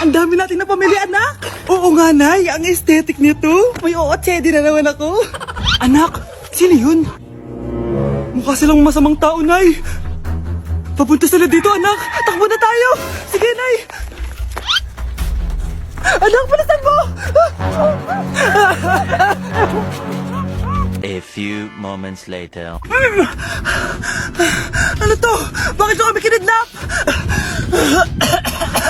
Ang dami natin na pamilya, anak. Oo nga, Nay. Ang aesthetic nito. May ootsedi na naman ako. Anak, sino yun? Mukha silang masamang tao, Nay. Papunta sila dito, anak. Takbo na tayo. Sige, Nay. Anak, palasan mo! A few moments later. Ano to? Bakit nyo kami kinidnap?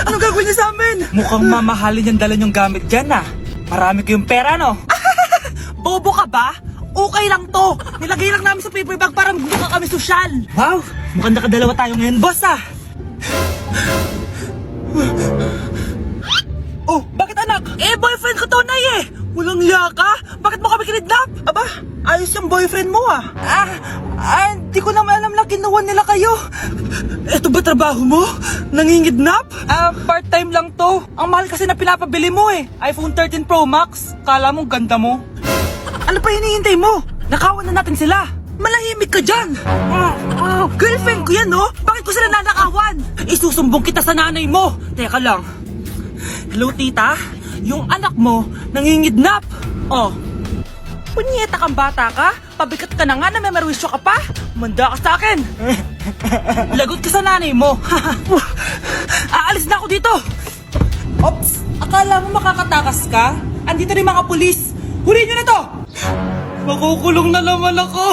Anong gagawin niya sa amin? Mukhang mamahalin yung dala yung gamit dyan ah. Marami kayong pera no? Bobo ka ba? Okay lang to. Nilagay lang namin sa paper bag para magbuka kami sosyal. Wow, mukhang nakadalawa tayo ngayon boss ah. Oh, bakit anak? Eh, boyfriend ko to, Nay eh. Walang hiya ka? Bakit mo kami kinidnap? Aba, ayos yung boyfriend mo ah. Hindi ko naman alam na kinuha nila kayo. Ito ba trabaho mo? Nangingidnap? Part-time lang to. Ang mahal kasi na pinapabili mo eh. iPhone 13 Pro Max. Kala mo ganda mo. Ano pa hinihintay mo? Nakawan na natin sila. Malahimik ka dyan. Girlfriend ko yan, no? Bakit ko sila nanakawan? Isusumbong kita sa nanay mo. Teka lang. Hello, tita? Yung anak mo nangingidnap. Oh. Punyeta kang bata ka? Pabigat ka na nga na may merwisyo ka pa? Manda ka sa akin. Lagot ka sa nanay mo. Aalis na ako dito. Ops, akala mo makakatakas ka? Andito rin mga pulis. Huli nyo na to! Makukulong na naman ako.